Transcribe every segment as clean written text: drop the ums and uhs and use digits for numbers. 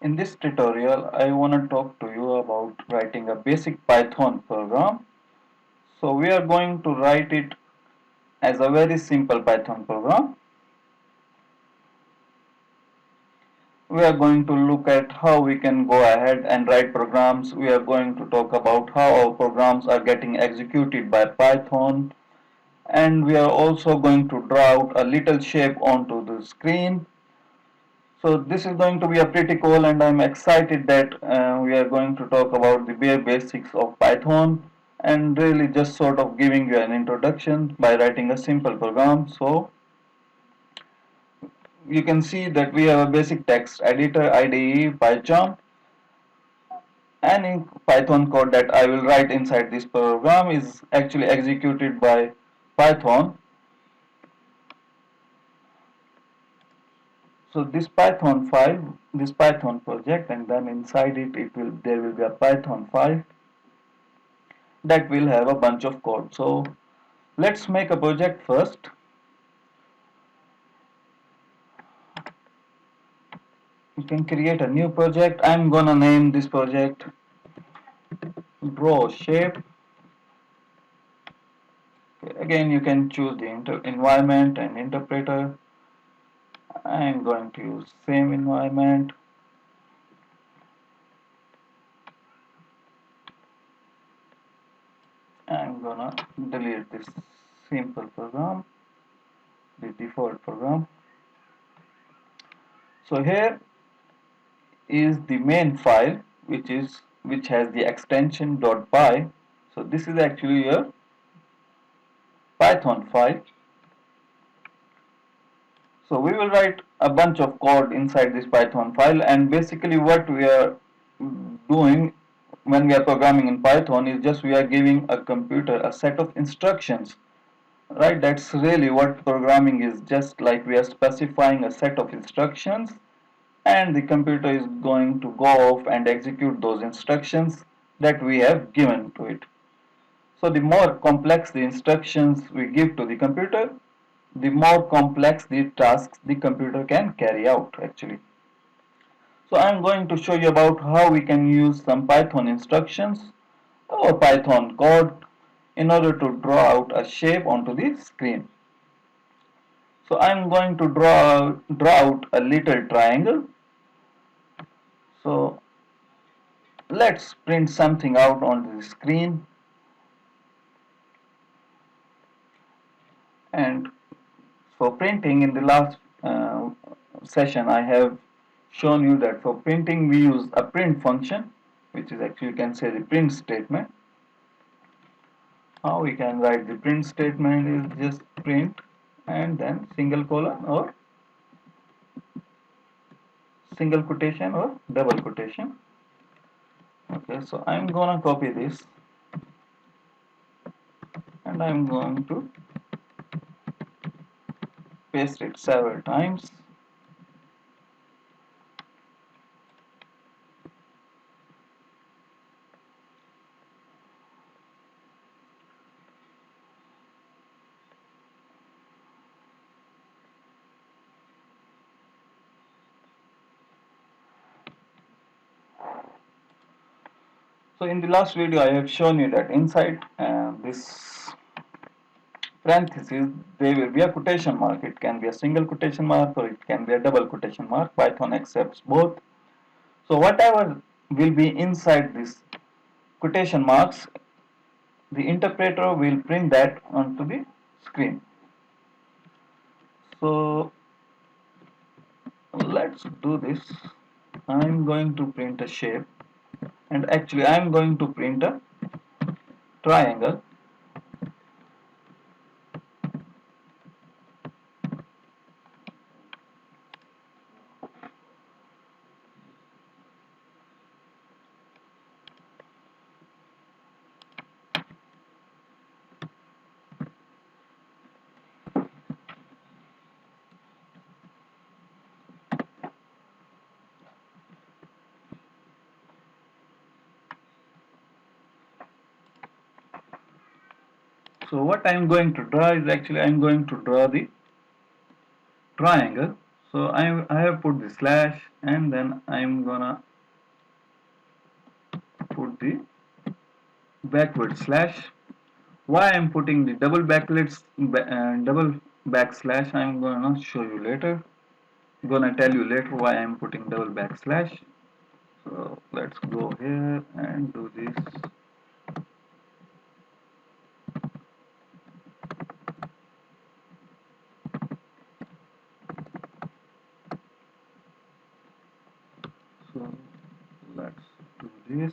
In this tutorial, I want to talk to you about writing a basic Python program. So we are going to write it as a very simple Python program. We are going to look at how we can go ahead and write programs. We are going to talk about how our programs are getting executed by Python. And we are also going to draw out a little shape onto the screen. So this is going to be a pretty cool, and I'm excited that we are going to talk about the bare basics of Python and really just sort of giving you an introduction by writing a simple program. So you can see that we have a basic text editor, IDE, PyCharm. Any Python code that I will write inside this program is actually executed by Python. So this Python file, this Python project, and then inside it, there will be a Python file that will have a bunch of code. So let's make a project first. You can create a new project. I'm gonna name this project draw shape. Okay, again, you can choose the environment and interpreter. I'm going to use same environment. I'm gonna delete this simple program, the default program. So here is the main file, which has the extension .py. So this is actually your Python file. So we will write a bunch of code inside this Python file, and basically what we are doing when we are programming in Python is just we are giving a computer a set of instructions, right? That's really what programming is, just like we are specifying a set of instructions and the computer is going to go off and execute those instructions that we have given to it. So the more complex the instructions we give to the computer, the more complex the tasks the computer can carry out actually. So I am going to show you about how we can use some Python instructions or Python code in order to draw out a shape onto the screen. So I am going to draw out a little triangle. So let's print something out onto the screen. And for printing, in the last session I have shown you that for printing we use a print function, which is actually, you can say, the print statement. How we can write the print statement is just print and then single colon or single quotation or double quotation. Okay, so I'm gonna copy this and I'm going to paste it several times. So in the last video I have shown you that inside this parenthesis there will be a quotation mark. It can be a single quotation mark or it can be a double quotation mark. Python accepts both. So whatever will be inside this quotation marks, the interpreter will print that onto the screen. So let's do this. I'm going to print a shape, and actually I'm going to print a triangle. So what I'm going to draw is actually I'm going to draw the triangle. So I have put the slash, and then I'm gonna put the backward slash. Why I'm putting the double backslash, I'm gonna show you later. Gonna tell you later why I'm putting double backslash. So let's go here and do this. So let's do this.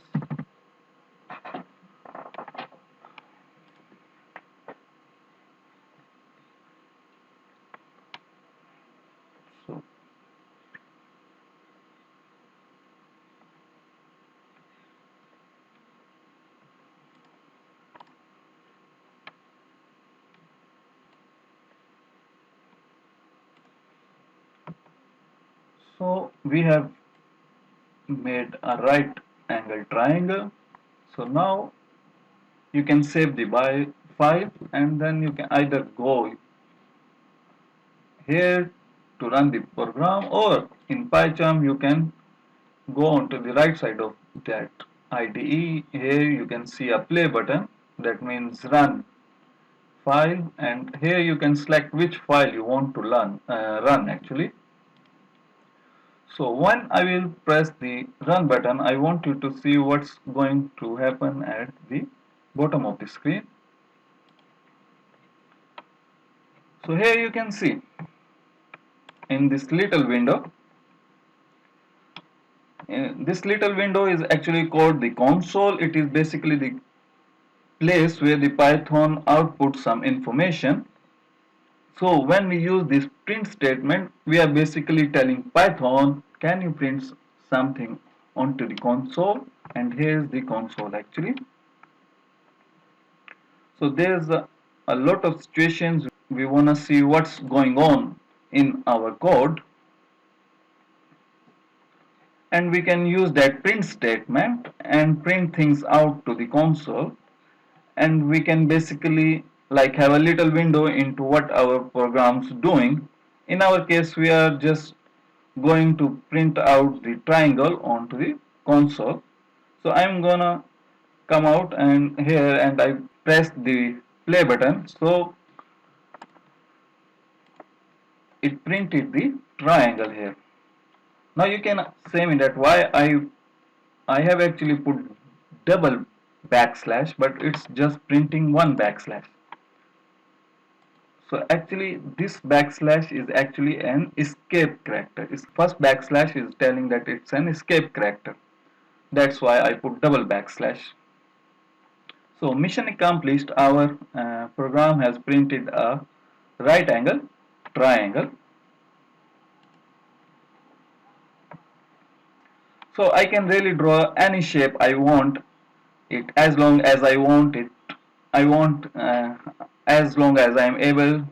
So we have made a right angle triangle. So now you can save the file, and then you can either go here to run the program, or in PyCharm you can go on to the right side of that IDE. Here you can see a play button, that means run file, and here you can select which file you want to run actually. So when I will press the run button, I want you to see what's going to happen at the bottom of the screen. So here you can see in this little window, this little window is actually called the console. It is basically the place where the Python outputs some information. So when we use this print statement, we are basically telling Python, can you print something onto the console? And here's the console actually. So there's a lot of situations we want to see what's going on in our code, and we can use that print statement and print things out to the console, and we can basically like have a little window into what our program's doing. In our case, we are just going to print out the triangle onto the console. So I'm gonna come out and here, and I press the play button, so it printed the triangle here. Now you can say me that why I have actually put double backslash, but it's just printing one backslash. So actually this backslash is actually an escape character. Its first backslash is telling that it's an escape character. That's why I put double backslash. So mission accomplished. Our program has printed a right angle triangle. So I can really draw any shape I want it, as long as I want it. I want as long as I am able